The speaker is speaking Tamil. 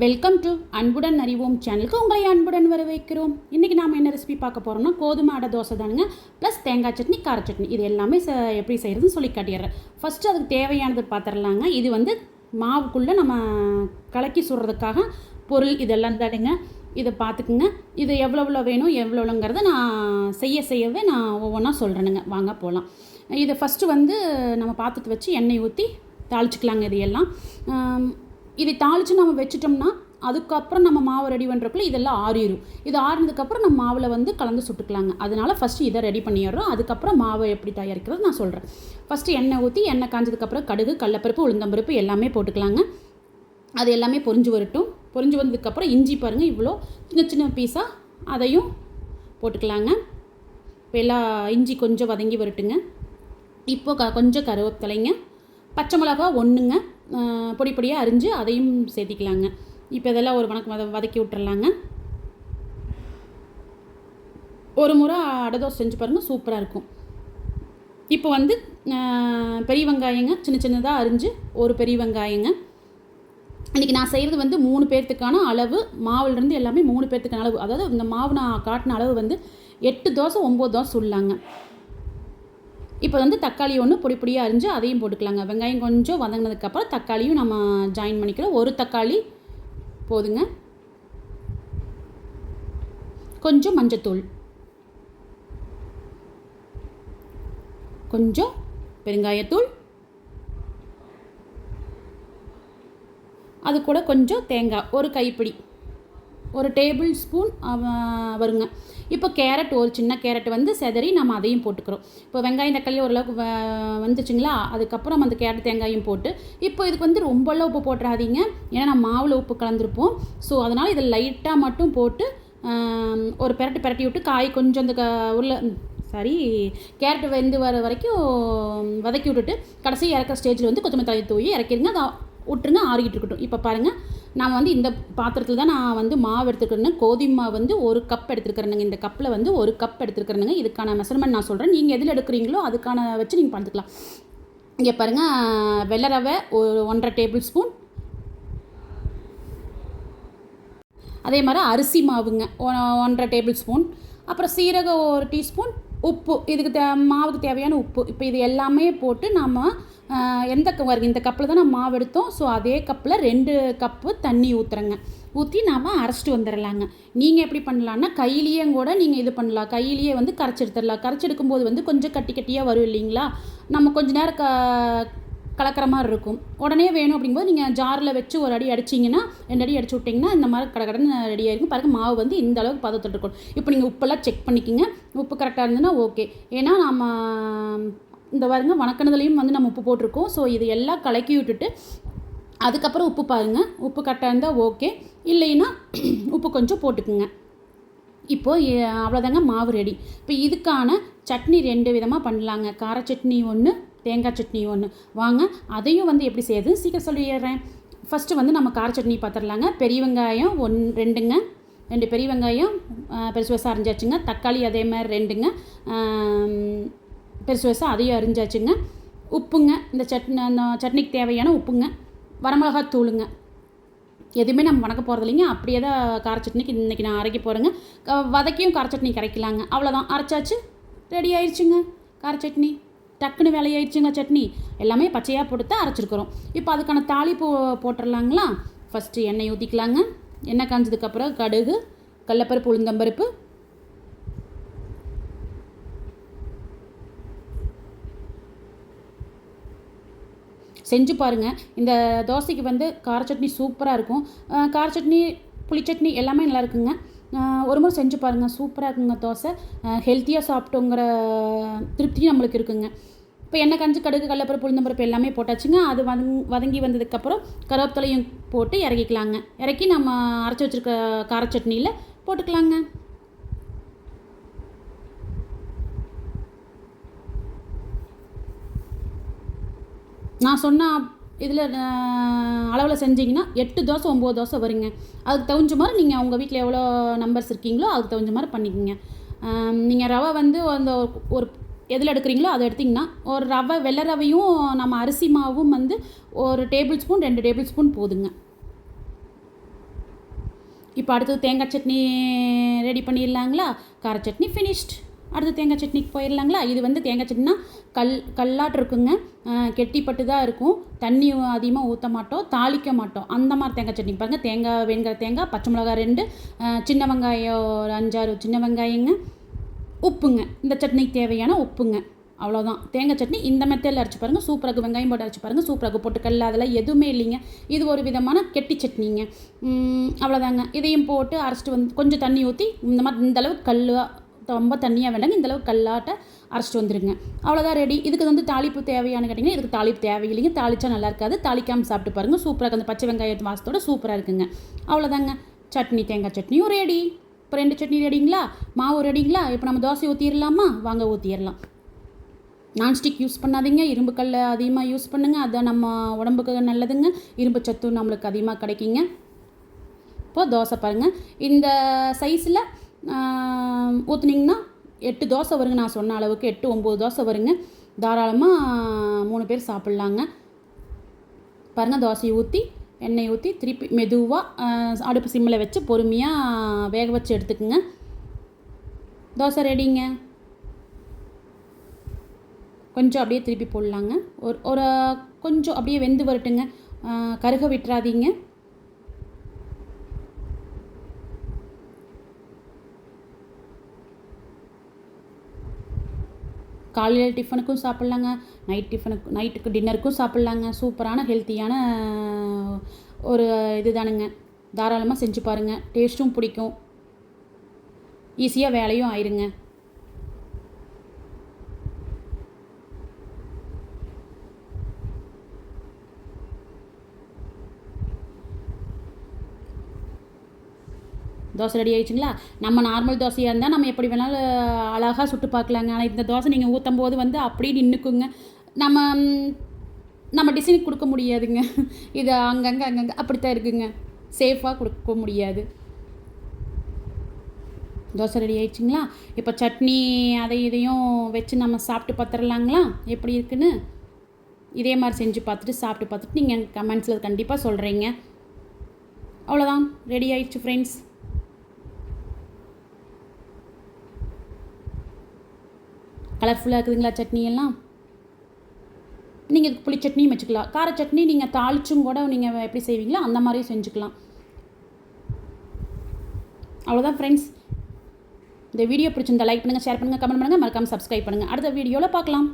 வெல்கம் டு அன்புடன் அறிவோம் சேனலுக்கு உங்களை அன்புடன் வரவேற்கிறோம். இன்றைக்கி நாம் என்ன ரெசிபி பார்க்க போகிறோம்னா கோதுமை அடை தோசை தானுங்க. ப்ளஸ் தேங்காய் சட்னி, கார சட்னி, இது எல்லாமே எப்படி செய்கிறதுன்னு சொல்லி காட்டிடுறேன். ஃபஸ்ட்டு அதுக்கு தேவையானது பார்த்துடலாங்க. இது வந்து மாவுக்குள்ளே நம்ம கலக்கி சுடுறதுக்காக பொருள் இதெல்லாம் தானுங்க. இதை பார்த்துக்குங்க. இது எவ்வளோ வேணும் எவ்வளோங்கிறத நான் செய்யவே நான் ஒவ்வொன்றா சொல்கிறேனுங்க. வாங்க போகலாம். இதை ஃபஸ்ட்டு வந்து நம்ம பாத்திரத்தை வச்சு எண்ணெய் ஊற்றி தாளிச்சிக்கலாங்க. இதையெல்லாம் இதை தாளித்து நம்ம வச்சிட்டோம்னா அதுக்கப்புறம் நம்ம மாவு ரெடி பண்ணுறக்குள்ள இதெல்லாம் ஆறிடும். இது ஆறினதுக்கப்புறம் நம்ம மாவில் வந்து கலந்து சுட்டுக்கலாங்க. அதனால் ஃபஸ்ட்டு இதை ரெடி பண்ணிடுறோம். அதுக்கப்புறம் மாவை எப்படி தயாரிக்கிறது நான் சொல்கிறேன். ஃபஸ்ட்டு எண்ணெய் ஊற்றி எண்ணெய் காஞ்சதுக்கப்புறம் கடுகு, கடலப்பருப்பு, உளுந்தம்பருப்பு எல்லாமே போட்டுக்கலாங்க. அது எல்லாமே பொரிஞ்சு வரட்டும். பொரிஞ்சு வந்ததுக்கப்புறம் இஞ்சி பாருங்கள், இவ்வளோ சின்ன சின்ன பீஸாக அதையும் போட்டுக்கலாங்க. இப்போ எல்லாம் இஞ்சி கொஞ்சம் வதங்கி வரட்டுங்க. இப்போ கொஞ்சம் கருவேப்பிலைங்க, பச்சை மிளகா ஒன்றுங்க பொடி பொடியாக அரிஞ்சு அதையும் சேர்த்திக்கலாங்க. இப்போ இதெல்லாம் ஒரு வதக்கி விட்டுறலாங்க. ஒரு முறை அடை தோசை செஞ்சு பாருங்கள், சூப்பராக இருக்கும். இப்போ வந்து பெரிய வெங்காயங்க சின்ன சின்னதாக அரிஞ்சு ஒரு பெரிய வெங்காயங்க. இன்றைக்கி நான் செய்கிறது வந்து 3 பேர்த்துக்கான அளவு மாவுலேருந்து எல்லாமே 3 பேர்த்துக்கான அளவு. அதாவது இந்த மாவு நான் காட்டின அளவு வந்து 8 தோசை 9 தோசை சுடலாங்க. இப்போ வந்து தக்காளி ஒன்று பொடி பொடியாக அரிஞ்சு அதையும் போட்டுக்கலாங்க. வெங்காயம் கொஞ்சம் வதங்கினதுக்கப்புறம் தக்காளியும் நம்ம ஜாயின் பண்ணிக்கிறோம். ஒரு தக்காளி போதுங்க. கொஞ்சம் மஞ்சத்தூள், கொஞ்சம் பெருங்காயத்தூள், அது கூட கொஞ்சம் தேங்காய் ஒரு கைப்பிடி, ஒரு டேபிள் ஸ்பூன் வருங்க. இப்போ கேரட், ஒரு சின்ன கேரட் வந்து செதறி நம்ம அதையும் போட்டுக்கிறோம். இப்போ வெங்காயம் தக்காளி ஓரளவுக்கு வந்துச்சுங்களா, அதுக்கப்புறம் அந்த கேரட் தேங்காயும் போட்டு இப்போ இதுக்கு வந்து ரொம்பலாம் உப்பு போட்டுறாதீங்க. ஏன்னா நம்ம மாவில் உப்பு கலந்துருப்போம். ஸோ அதனால் இதை லைட்டாக மட்டும் போட்டு ஒரு பெரட்டி விட்டு காய் கொஞ்சம் அந்த கேரட் வெந்து வர வரைக்கும் வதக்கி விட்டுட்டு கடைசி இறக்குற ஸ்டேஜில் வந்து கொத்தமல்லி தழை தூவி இறக்கிடுங்க. அதை விட்டுருங்க, ஆறிக்கிட்டு இருக்கட்டும். இப்போ பாருங்கள், நான் வந்து இந்த பாத்திரத்தில் தான் நான் வந்து மாவு எடுத்துக்கிறேன்னு. கோதுமை மாவு வந்து 1 கப் எடுத்துக்கிறேனுங்க. இந்த கப்பில் வந்து 1 கப் எடுத்துக்கிறேனுங்க. இதுக்கான மெஷர்மெண்ட் நான் சொல்கிறேன். நீங்கள் எதில் எடுக்கிறீங்களோ அதுக்கான வச்சு நீங்கள் பார்த்துக்கலாம். இங்கே பாருங்கள், வெள்ளை ரவை 1.5 டேபிள் ஸ்பூன், அதே மாதிரி அரிசி மாவுங்க 1.5 டேபிள் ஸ்பூன், அப்புறம் சீரகம் 1 டீஸ்பூன், உப்பு இதுக்கு மாவுக்கு தேவையான உப்பு. இப்போ இது எல்லாமே போட்டு நம்ம இந்த கப்பில் தான் நம்ம மாவு எடுத்தோம். ஸோ அதே கப்பில் 2 கப்பு தண்ணி ஊற்றி நாம் அரைச்சிட்டு வந்துடலாங்க. நீங்கள் எப்படி பண்ணலான்னா கையிலேயே கூட நீங்கள் இது பண்ணலாம். கையிலேயே வந்து கரைச்சி எடுத்துடலாம். கரைச்சி எடுக்கும்போது வந்து கொஞ்சம் கட்டியாக வரும் இல்லைங்களா, நம்ம கொஞ்சம் நேரம் கலக்கிற மாதிரி இருக்கும். உடனே வேணும் அப்படிங்கும்போது நீங்கள் ஜாரில் வச்சு ஒரு அடி அடிச்சிங்கன்னா 2 அடி அடிச்சு விட்டிங்கன்னா இந்த மாதிரி கடன்னு ரெடி ஆகிருக்கும். பாருங்கள், மாவு வந்து இந்த அளவுக்கு பதத்தில் இருக்கும். இப்போ நீங்கள் உப்பெல்லாம் செக் பண்ணிக்கோங்க. உப்பு கரெக்டாக இருந்ததுன்னா ஓகே. ஏன்னா நம்ம இந்த பாருங்க வணக்கினதுலேயும் வந்து நம்ம உப்பு போட்டிருக்கோம். ஸோ இது எல்லாம் கலக்கி விட்டுட்டு அதுக்கப்புறம் உப்பு பாருங்கள், உப்பு கரெக்டாக இருந்தால் ஓகே, இல்லைன்னா உப்பு கொஞ்சம் போட்டுக்குங்க. இப்போது அவ்வளோதாங்க, மாவு ரெடி. இப்போ இதுக்கான சட்னி 2 விதமாக பண்ணலாங்க. கார சட்னி ஒன்று, தேங்காய் சட்னி ஒன்று. வாங்க அதையும் வந்து எப்படி செய்யுது சீக்கிரம் சொல்லிடுறேன். ஃபஸ்ட்டு வந்து நம்ம கார சட்னி பார்த்துடலாங்க. பெரிய வெங்காயம் 2 பெரிய வெங்காயம் பெருசு அரிஞ்சாச்சுங்க. தக்காளி அதே மாதிரி 2ங்க பெருசு அதையும் அரிஞ்சாச்சுங்க. உப்புங்க, இந்த சட்னிக்கு தேவையான உப்புங்க, வரமிளகாய் தூளுங்க. எதுவுமே நம்ம வணக்க போகிறது இல்லைங்க. அப்படியே தான் கார சட்னிக்கு இன்றைக்கி நான் அரைக்க போகிறேங்க. வதக்கியும் கார சட்னி கரைக்கலாங்க. அவ்வளோதான், அரைச்சாச்சு, ரெடி ஆயிடுச்சுங்க கார சட்னி. டக்குன்னு வேலையாயிடுச்சுங்க. சட்னி எல்லாமே பச்சையாக போட்டு தான் அரைச்சிருக்கிறோம். இப்போ அதுக்கான தாளிப்பு போட்டுடலாங்களா. ஃபஸ்ட்டு எண்ணெய் ஊற்றிக்கலாங்க. எண்ணெய் காஞ்சதுக்கப்புறம் கடுகு, கடலப்பருப்பு, உளுந்தம்பருப்பு, செஞ்சு பாருங்கள். இந்த தோசைக்கு வந்து கார சட்னி சூப்பராக இருக்கும். கார சட்னி, புளிச்சட்னி எல்லாமே நல்லா இருக்குங்க. ஒரு முறை செஞ்சு பாருங்கள், சூப்பராக இருக்குங்க தோசை. ஹெல்த்தியாக சாப்பிட்டோங்கிற திருப்தியும் நம்மளுக்கு இருக்குங்க. இப்போ எண்ணெய் காஞ்சு கடுகு, கடலப்பருப்பு, உளுந்தம்பருப்பு எல்லாமே போட்டாச்சுங்க. அது வதங்கி வந்ததுக்கப்புறம் கருவேப்பிலையும் போட்டு இறக்கிக்கலாங்க. இறக்கி நம்ம அரைச்சி வச்சுருக்க கார சட்னியில் போட்டுக்கலாங்க. நான் சொன்ன இதில் அளவில் செஞ்சிங்கன்னா 8 தோசை 9 தோசை வருங்க. அதுக்கு தகுந்த மாதிரி நீங்கள் உங்கள் வீட்டில் எவ்வளோ நம்பர்ஸ் இருக்கீங்களோ அதுக்கு தகுந்த மாதிரி பண்ணிக்கோங்க. நீங்கள் ரவை வந்து அந்த ஒரு எதில் எடுக்கிறீங்களோ அதை எடுத்திங்கன்னா ஒரு ரவை, வெள்ளை ரவையும் நம்ம அரிசி மாவும் வந்து 1 டேபிள் ஸ்பூன் 2 டேபிள் ஸ்பூன் போதுங்க. இப்போ அடுத்தது தேங்காய் சட்னி ரெடி பண்ணிடலாங்களா? கார சட்னி ஃபினிஷ்ட். அடுத்து தேங்காய் சட்னிக்கு போயிடலாங்களா? இது வந்து தேங்காய் சட்னினா கல்லாட்டு இருக்குங்க. கெட்டிப்பட்டு தான் இருக்கும். தண்ணி அதிகமாக ஊற்ற மாட்டோம், தாளிக்க மாட்டோம். அந்த மாதிரி தேங்காய் சட்னி பாருங்கள். தேங்காய் வேணுங்கிற தேங்காய், பச்சை மிளகாய் 2, சின்ன வெங்காயம் ஒரு 5-6 சின்ன வெங்காயங்க, உப்புங்க. இந்த சட்னிக்கு தேவையான உப்புங்க. அவ்வளோதான். தேங்காய் சட்னி இந்த மெத்தடில் அரைச்சி பாருங்கள். சூப்பராக வெங்காயம் போட்டு அரைச்சி பாருங்கள். சூப்பராக பொட்டுக்கல்ல அதெல்லாம் எதுவுமே இல்லைங்க. இது ஒரு விதமான கெட்டி சட்னிங்க. அவ்வளோதாங்க. இதையும் போட்டு அரைச்சிட்டு வந்து கொஞ்சம் தண்ணி ஊற்றி இந்தளவுக்கு ரொம்ப தண்ணியாக வேண்டாங்க, இந்தளவுக்கு கல்லாட்ட அரைச்சிட்டு வந்துடுங்க. அவ்வளோதான் ரெடி. இதுக்கு வந்து தாளிப்பு தேவையானு கேட்டிங்கன்னா இதுக்கு தாளிப்பு தேவையில்லைங்க. தாளிச்சா நல்லா இருக்காது. தாளிக்காமல் சாப்பிட்டு பாருங்கள். சூப்பராக அந்த பச்சை வெங்காயத்து வாசத்தோட சூப்பராக இருக்குங்க. அவ்வளோதாங்க. சட்னி தேங்காய் சட்னியும் ரெடி. இப்போ 2 சட்னி ரெடிங்களா? மாவு ரெடிங்களா? இப்போ நம்ம தோசை ஊற்றிடலாமா? வாங்க ஊற்றிடலாம். நான்ஸ்டிக் யூஸ் பண்ணாதீங்க. இரும்பு கல் அதிகமாக யூஸ் பண்ணுங்கள். அதுதான் நம்ம உடம்புக்கு நல்லதுங்க. இரும்பு சத்து நம்மளுக்கு அதிகமாக கிடைக்குங்க. இப்போது தோசை பாருங்கள். இந்த சைஸில் ஊற்றுனீங்கன்னா 8 தோசை வருங்க. நான் சொன்ன அளவுக்கு 8-9 தோசை வருங்க. தாராளமாக 3 பேர் சாப்பிட்லாங்க. பாருங்கள், தோசையை ஊற்றி எண்ணெய் ஊற்றி திருப்பி மெதுவாக அடுப்பு சிம்மில் வச்சு பொறுமையாக வேக வச்சு எடுத்துக்குங்க. தோசை ரெடிங்க. கொஞ்சம் அப்படியே திருப்பி போடலாங்க. ஒரு கொஞ்சம் அப்படியே வெந்து வரட்டுங்க. கருக விட்டுறாதீங்க. காலையில் டிஃபனுக்கும் சாப்பிட்லாங்க, நைட்டுக்கு டின்னருக்கும் சாப்பிட்லாங்க. சூப்பரான ஹெல்த்தியான ஒரு இது தானுங்க. தாராளமாக செஞ்சு பாருங்கள். டேஸ்ட்டும் பிடிக்கும், ஈஸியாக வேலையும் ஆயிருங்க. தோசை ரெடி ஆகிடுச்சுங்களா? நம்ம நார்மல் தோசையாக இருந்தால் நம்ம எப்படி வேணாலும் அழகாக சுட்டு பார்க்கலாங்க. ஆனால் இந்த தோசை நீங்கள் ஊற்றும் போது வந்து அப்படியே நின்றுக்குங்க. நம்ம டிசைனுக்கு கொடுக்க முடியாதுங்க. இது அங்கங்கே அப்படித்தான் இருக்குங்க. சேஃபாக கொடுக்க முடியாது. தோசை ரெடி ஆகிடுச்சுங்களா? இப்போ சட்னி இதையும் வச்சு நம்ம சாப்பிட்டு பார்த்துடலாங்களா எப்படி இருக்குன்னு? இதே மாதிரி செஞ்சு பார்த்துட்டு சாப்பிட்டு பார்த்துட்டு நீங்கள் கமெண்ட்ஸில் கண்டிப்பாக சொல்கிறீங்க. அவ்வளோதான், ரெடி ஆகிடுச்சு ஃப்ரெண்ட்ஸ். கலர்ஃபுல்லாக இருக்குதுங்களா சட்னி எல்லாம்? நீங்கள் புளி சட்னியும் வச்சுக்கலாம். கார சட்னி நீங்கள் தாளிச்சும் கூட நீங்கள் எப்படி செய்வீங்களோ அந்த மாதிரியும் செஞ்சுக்கலாம். அவ்வளோதான் ஃப்ரெண்ட்ஸ். இந்த வீடியோ பிடிச்சிருந்தா லைக் பண்ணுங்கள், ஷேர் பண்ணுங்கள், கமெண்ட் பண்ணுங்கள், மறக்காமல் சப்ஸ்கிரைப் பண்ணுங்கள். அடுத்த வீடியோவில் பார்க்கலாம்.